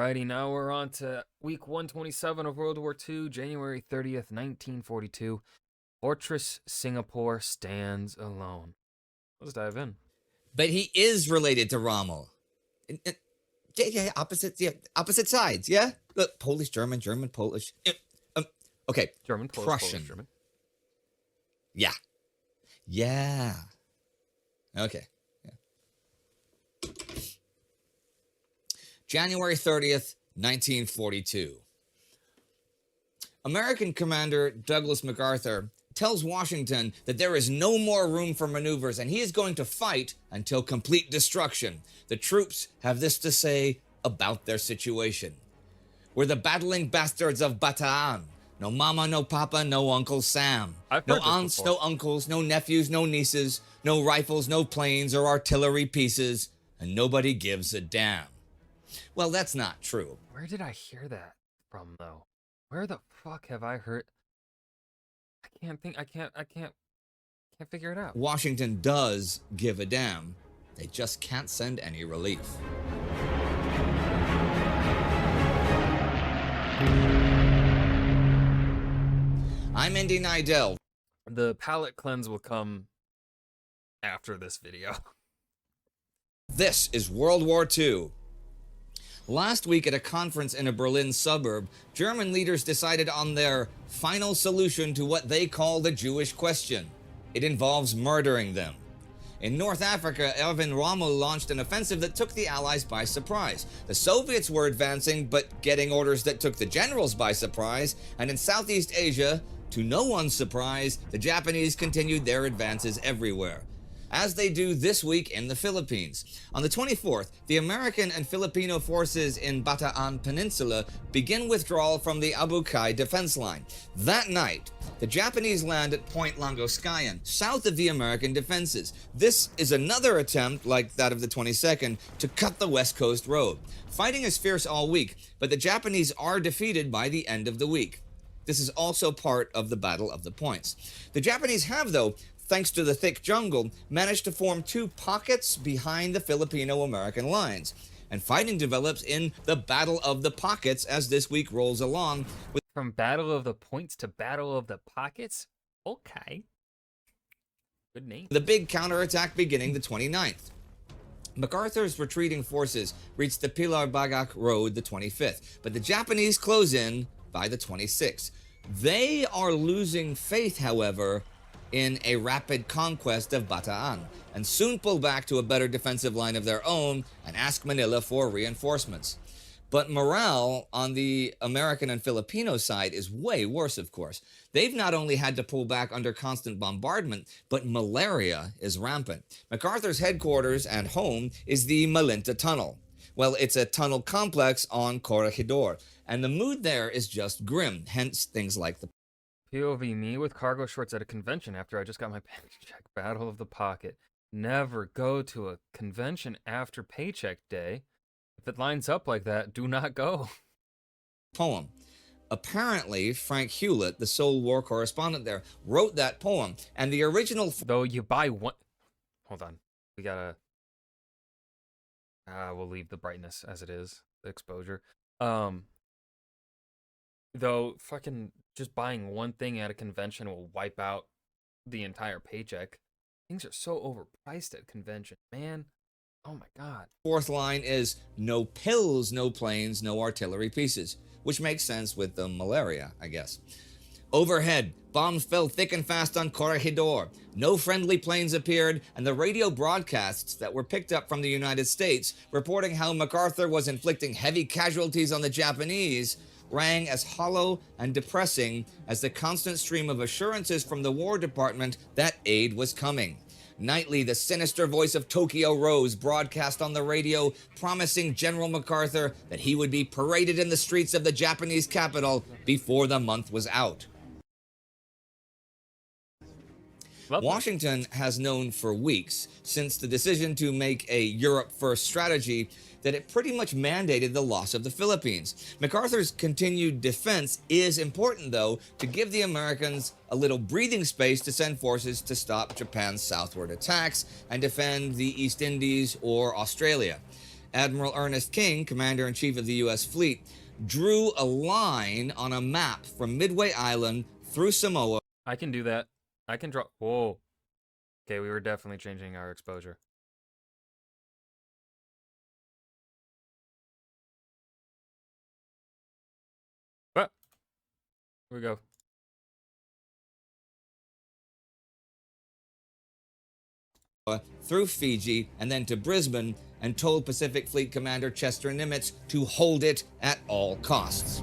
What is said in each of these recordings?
Alrighty, now we're on to week 127 of World War II, January 30th, 1942. Fortress Singapore stands alone. Let's dive in. But he is related to Rommel. Yeah, opposite sides, yeah? Look, Polish, German, Polish. Okay, German, Polish, Prussian. Polish, German. Yeah. Okay. Yeah. January 30th, 1942. American Commander Douglas MacArthur tells Washington that there is no more room for maneuvers and he is going to fight until complete destruction. The troops have this to say about their situation. We're the battling bastards of Bataan. No mama, no papa, no Uncle Sam. No aunts, no uncles, no nephews, no nieces, no rifles, no planes or artillery pieces, and nobody gives a damn. Well, that's not true. Where did I hear that from, though? Where the fuck have I heard? I can't figure it out. Washington does give a damn. They just can't send any relief. I'm Indy Nidell. The palate cleanse will come after this video. This is World War II. Last week at a conference in a Berlin suburb, German leaders decided on their final solution to what they call the Jewish question. It involves murdering them. In North Africa, Erwin Rommel launched an offensive that took the Allies by surprise. The Soviets were advancing, but getting orders that took the generals by surprise. And in Southeast Asia, to no one's surprise, the Japanese continued their advances everywhere, as they do this week in the Philippines. On the 24th, the American and Filipino forces in Bataan Peninsula begin withdrawal from the Abu Qai defense line. That night, the Japanese land at Point Langoskayan, south of the American defenses. This is another attempt, like that of the 22nd, to cut the West Coast road. Fighting is fierce all week, but the Japanese are defeated by the end of the week. This is also part of the Battle of the Points. The Japanese have, though, thanks to the thick jungle, managed to form two pockets behind the Filipino-American lines. And fighting develops in the Battle of the Pockets as this week rolls along. From Battle of the Points to Battle of the Pockets? Okay. Good name. The big counterattack beginning the 29th. MacArthur's retreating forces reached the Pilar Bagak Road the 25th, but the Japanese close in by the 26th. They are losing faith, however, in a rapid conquest of Bataan, and soon pull back to a better defensive line of their own and ask Manila for reinforcements. But morale on the American and Filipino side is way worse, of course. They've not only had to pull back under constant bombardment, but malaria is rampant. MacArthur's headquarters and home is the Malinta Tunnel. Well, it's a tunnel complex on Corregidor, and the mood there is just grim, hence things like the POV me with cargo shorts at a convention after I just got my paycheck. Battle of the Pocket. Never go to a convention after paycheck day. If it lines up like that, do not go. Poem. Apparently, Frank Hewlett, the sole war correspondent there, wrote that poem, and the original... Though you buy one... Hold on. We gotta... we'll leave the brightness as it is. The exposure. Though fucking just buying one thing at a convention will wipe out the entire paycheck. Things are so overpriced at convention, man. Oh my god. Fourth line is no pills, no planes, no artillery pieces, which makes sense with the malaria, I guess. Overhead, bombs fell thick and fast on Corregidor. No friendly planes appeared, and the radio broadcasts that were picked up from the United States reporting how MacArthur was inflicting heavy casualties on the Japanese rang as hollow and depressing as the constant stream of assurances from the War Department that aid was coming. Nightly, the sinister voice of Tokyo Rose broadcast on the radio, promising General MacArthur that he would be paraded in the streets of the Japanese capital before the month was out. Washington has known for weeks, since the decision to make a Europe-first strategy, that it pretty much mandated the loss of the Philippines. MacArthur's continued defense is important, though, to give the Americans a little breathing space to send forces to stop Japan's southward attacks and defend the East Indies or Australia. Admiral Ernest King, Commander-in-Chief of the U.S. Fleet, drew a line on a map from Midway Island through Samoa. I can do that. I can draw. Whoa. Okay, we were definitely changing our exposure. But here we go. Through Fiji and then to Brisbane, and told Pacific Fleet Commander Chester Nimitz to hold it at all costs.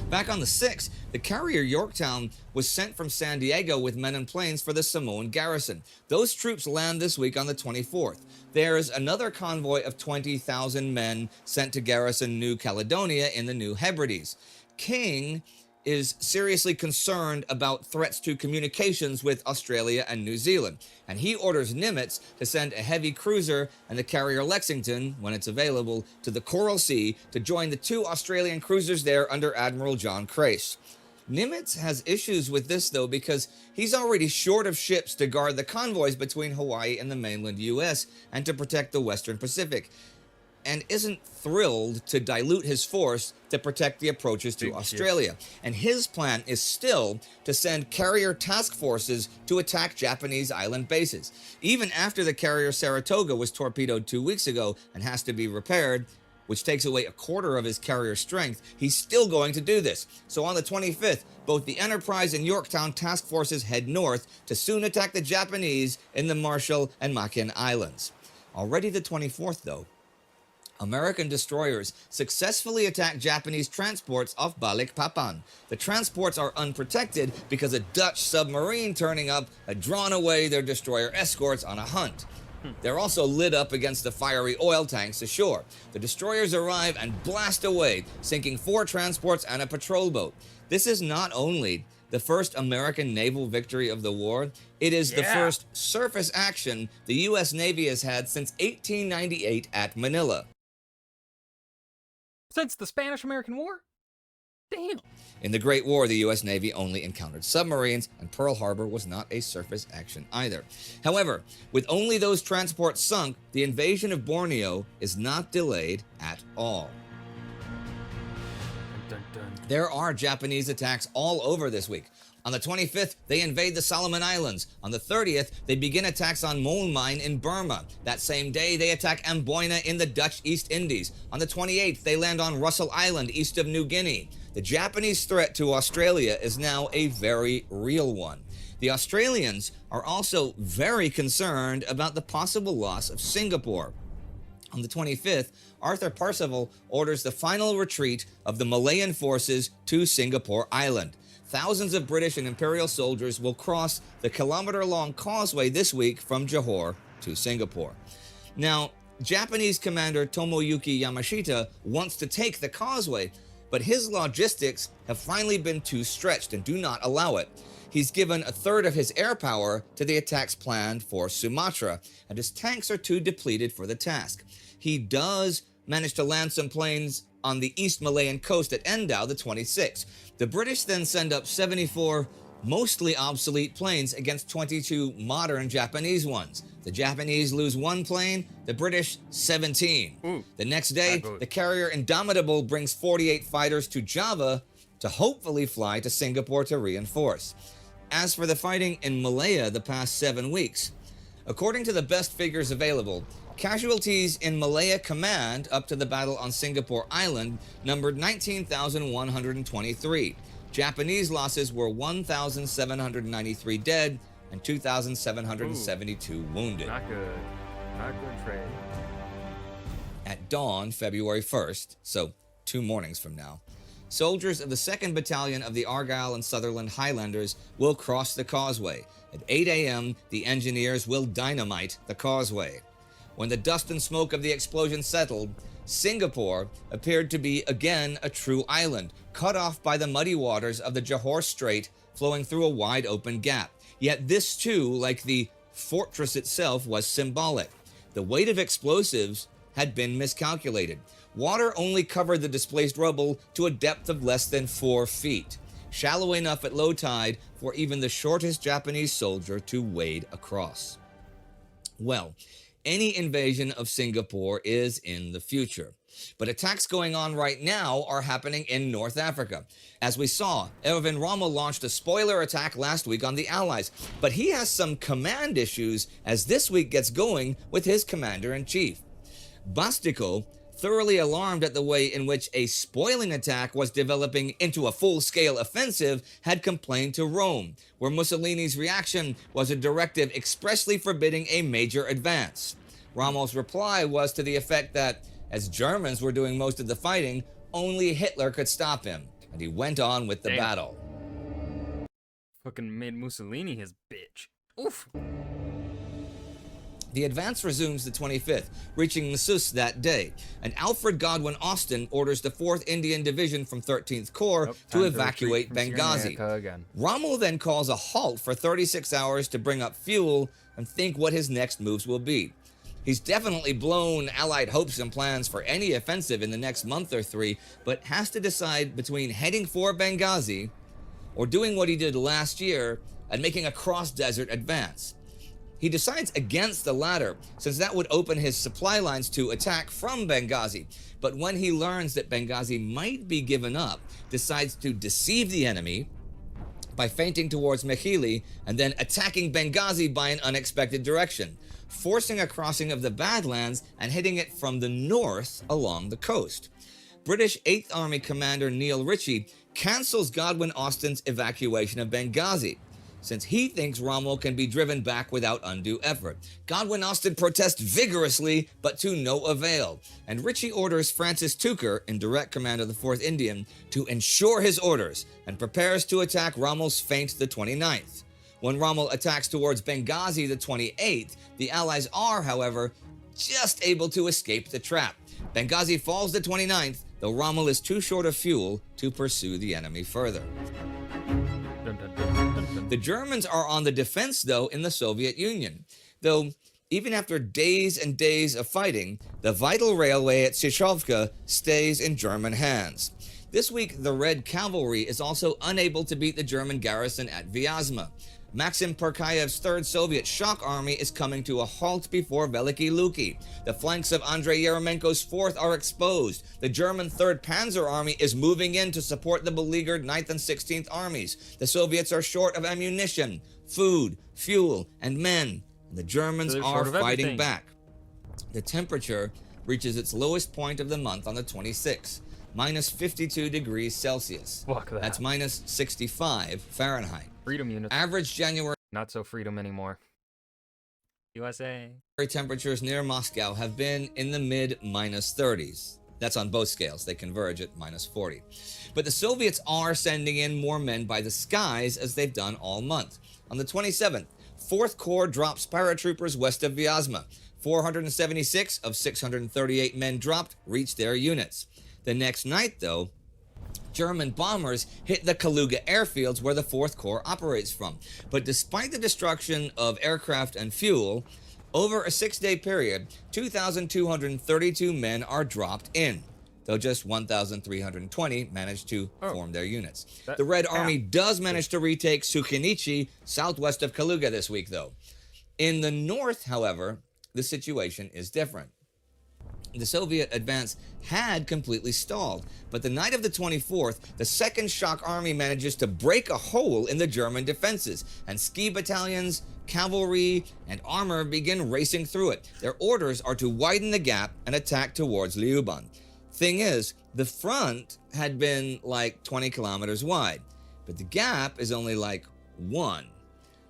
Back on the 6th, the carrier Yorktown was sent from San Diego with men and planes for the Samoan garrison. Those troops land this week on the 24th. There's another convoy of 20,000 men sent to garrison New Caledonia in the New Hebrides. King is seriously concerned about threats to communications with Australia and New Zealand, and he orders Nimitz to send a heavy cruiser and the carrier Lexington, when it's available, to the Coral Sea to join the 2 Australian cruisers there under Admiral John Crace. Nimitz has issues with this, though, because he's already short of ships to guard the convoys between Hawaii and the mainland U.S. and to protect the Western Pacific, and isn't thrilled to dilute his force to protect the approaches to Australia. And his plan is still to send carrier task forces to attack Japanese island bases. Even after the carrier Saratoga was torpedoed 2 weeks ago and has to be repaired, which takes away a quarter of his carrier strength, he's still going to do this. So on the 25th, both the Enterprise and Yorktown task forces head north to soon attack the Japanese in the Marshall and Makin Islands. Already the 24th, though, American destroyers successfully attacked Japanese transports off Balikpapan. The transports are unprotected because a Dutch submarine turning up had drawn away their destroyer escorts on a hunt. They're also lit up against the fiery oil tanks ashore. The destroyers arrive and blast away, sinking 4 transports and a patrol boat. This is not only the first American naval victory of the war, it is the first surface action the U.S. Navy has had since 1898 at Manila. Since the Spanish-American War? Damn. In the Great War, the U.S. Navy only encountered submarines, and Pearl Harbor was not a surface action either. However, with only those transports sunk, the invasion of Borneo is not delayed at all. Dun, dun, dun. There are Japanese attacks all over this week. On the 25th, they invade the Solomon Islands. On the 30th, they begin attacks on Mole Mine in Burma. That same day, they attack Amboina in the Dutch East Indies. On the 28th, they land on Russell Island, east of New Guinea. The Japanese threat to Australia is now a very real one. The Australians are also very concerned about the possible loss of Singapore. On the 25th, Arthur Percival orders the final retreat of the Malayan forces to Singapore Island. Thousands of British and Imperial soldiers will cross the kilometer-long causeway this week from Johor to Singapore. Now, Japanese commander Tomoyuki Yamashita wants to take the causeway, but his logistics have finally been too stretched and do not allow it. He's given a third of his air power to the attacks planned for Sumatra, and his tanks are too depleted for the task. He does manage to land some planes on the East Malayan coast at Endau the 26th. The British then send up 74 mostly obsolete planes against 22 modern Japanese ones. The Japanese lose 1 plane, the British 17. The next day, the carrier Indomitable brings 48 fighters to Java to hopefully fly to Singapore to reinforce. As for the fighting in Malaya the past 7 weeks, according to the best figures available, casualties in Malaya Command up to the battle on Singapore Island numbered 19,123. Japanese losses were 1,793 dead and 2,772 wounded. Not good. Not good trade. At dawn, February 1st, so 2 mornings from now, soldiers of the 2nd Battalion of the Argyll and Sutherland Highlanders will cross the causeway. At 8 a.m., the engineers will dynamite the causeway. When the dust and smoke of the explosion settled, Singapore appeared to be again a true island, cut off by the muddy waters of the Johor Strait flowing through a wide open gap. Yet this too, like the fortress itself, was symbolic. The weight of explosives had been miscalculated. Water only covered the displaced rubble to a depth of less than 4 feet, shallow enough at low tide for even the shortest Japanese soldier to wade across. Well, any invasion of Singapore is in the future. But attacks going on right now are happening in North Africa. As we saw, Erwin Rommel launched a spoiler attack last week on the Allies, but he has some command issues as this week gets going with his commander-in-chief. Bastico, thoroughly alarmed at the way in which a spoiling attack was developing into a full-scale offensive, had complained to Rome, where Mussolini's reaction was a directive expressly forbidding a major advance. Rommel's reply was to the effect that, as Germans were doing most of the fighting, only Hitler could stop him, and he went on with the battle. Fucking made Mussolini his bitch. Oof. The advance resumes the 25th, reaching Nasus that day, and Alfred Godwin Austen orders the 4th Indian Division from 13th Corps to evacuate Benghazi. Rommel then calls a halt for 36 hours to bring up fuel and think what his next moves will be. He's definitely blown Allied hopes and plans for any offensive in the next month or 3, but has to decide between heading for Benghazi or doing what he did last year and making a cross-desert advance. He decides against the latter, since that would open his supply lines to attack from Benghazi. But when he learns that Benghazi might be given up, decides to deceive the enemy by feinting towards Mekili and then attacking Benghazi by an unexpected direction, forcing a crossing of the Badlands and hitting it from the north along the coast. British 8th Army Commander Neil Ritchie cancels Godwin Austen's evacuation of Benghazi, since he thinks Rommel can be driven back without undue effort. Godwin Austen protests vigorously, but to no avail, and Ritchie orders Francis Tucker, in direct command of the 4th Indian, to ensure his orders, and prepares to attack Rommel's feint the 29th. When Rommel attacks towards Benghazi the 28th, the Allies are, however, just able to escape the trap. Benghazi falls the 29th, though Rommel is too short of fuel to pursue the enemy further. The Germans are on the defense, though, in the Soviet Union. Though, even after days and days of fighting, the vital railway at Sychovka stays in German hands. This week, the Red Cavalry is also unable to beat the German garrison at Vyazma. Maxim Perkayev's 3rd Soviet Shock Army is coming to a halt before Veliki Luki. The flanks of Andrei Yeremenko's 4th are exposed. The German 3rd Panzer Army is moving in to support the beleaguered 9th and 16th armies. The Soviets are short of ammunition, food, fuel, and men. And the Germans are fighting back. The temperature reaches its lowest point of the month on the 26th, minus 52 degrees Celsius. Fuck that. That's minus 65 Fahrenheit. Freedom units. Average January Not so freedom anymore. USA. temperatures near Moscow have been in the mid-minus 30s. That's on both scales. They converge at minus 40. But the Soviets are sending in more men by the skies, as they've done all month. On the 27th, 4th Corps drops paratroopers west of Vyazma. 476 of 638 men dropped reached their units. The next night, though, German bombers hit the Kaluga airfields where the 4th Corps operates from. But despite the destruction of aircraft and fuel, over a 6-day period, 2,232 men are dropped in, though just 1,320 managed to form their units. The Red Army does manage to retake Sukhinichi, southwest of Kaluga this week, though. In the north, however, the situation is different. The Soviet advance had completely stalled, but the night of the 24th, the 2nd Shock Army manages to break a hole in the German defenses, and ski battalions, cavalry, and armor begin racing through it. Their orders are to widen the gap and attack towards Lyuban. Thing is, the front had been like 20 kilometers wide, but the gap is only like 1.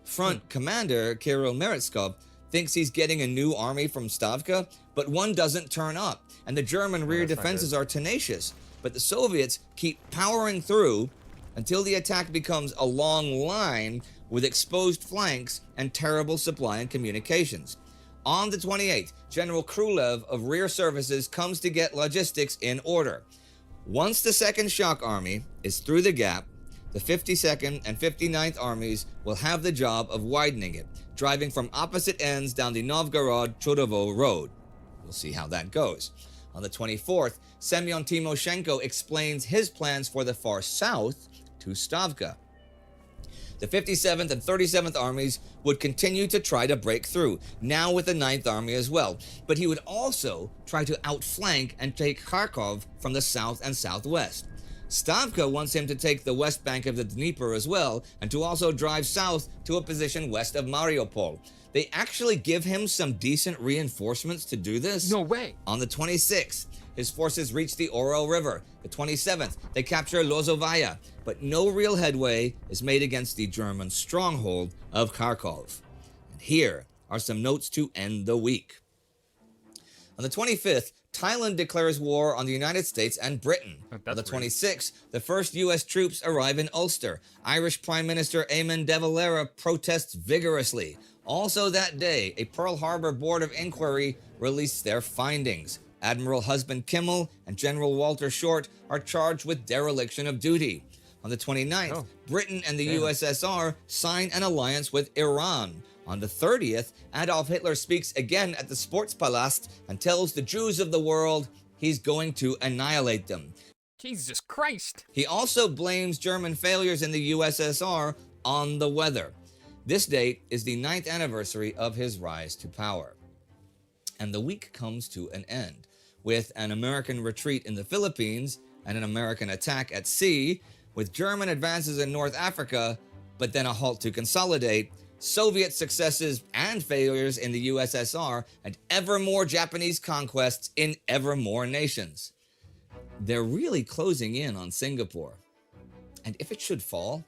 Front commander Kirill Meretskov thinks he's getting a new army from Stavka, but one doesn't turn up, and the German rear defenses are tenacious. But the Soviets keep powering through until the attack becomes a long line with exposed flanks and terrible supply and communications. On the 28th, General Krulev of Rear Services comes to get logistics in order. Once the 2nd Shock Army is through the gap, the 52nd and 59th Armies will have the job of widening it, driving from opposite ends down the Novgorod-Chudovo road. We'll see how that goes. On the 24th, Semyon Timoshenko explains his plans for the far south to Stavka. The 57th and 37th Armies would continue to try to break through, now with the 9th Army as well. But he would also try to outflank and take Kharkov from the south and southwest. Stavka wants him to take the west bank of the Dnieper as well, and to also drive south to a position west of Mariupol. They actually give him some decent reinforcements to do this. No way. On the 26th, his forces reach the Orel River. The 27th, they capture Lozovaya, but no real headway is made against the German stronghold of Kharkov. And here are some notes to end the week. On the 25th, Thailand declares war on the United States and Britain. On the 26th, the first U.S. troops arrive in Ulster. Irish Prime Minister Eamon de Valera protests vigorously. Also that day, a Pearl Harbor Board of Inquiry released their findings. Admiral Husband Kimmel and General Walter Short are charged with dereliction of duty. On the 29th, Britain and the USSR sign an alliance with Iran. On the 30th, Adolf Hitler speaks again at the Sportspalast and tells the Jews of the world he's going to annihilate them. Jesus Christ. He also blames German failures in the USSR on the weather. This date is the 9th anniversary of his rise to power. And the week comes to an end, with an American retreat in the Philippines and an American attack at sea, with German advances in North Africa, but then a halt to consolidate, Soviet successes and failures in the USSR, and ever more Japanese conquests in ever more nations. They're really closing in on Singapore. And if it should fall,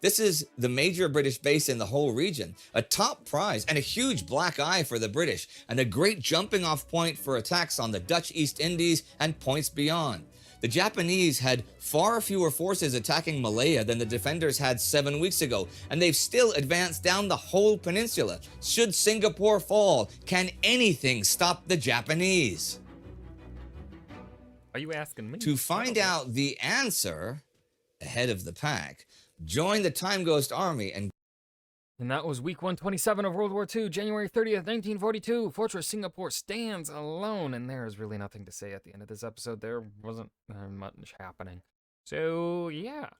this is the major British base in the whole region, a top prize and a huge black eye for the British, and a great jumping off point for attacks on the Dutch East Indies and points beyond. The Japanese had far fewer forces attacking Malaya than the defenders had 7 weeks ago, and they've still advanced down the whole peninsula. Should Singapore fall, can anything stop the Japanese? Are you asking me? To find out the answer, ahead of the pack, join the Time Ghost Army and that was week 127 of World War II, January 30th, 1942. Fortress Singapore stands alone, and there is really nothing to say at the end of this episode. There wasn't much happening. So, yeah.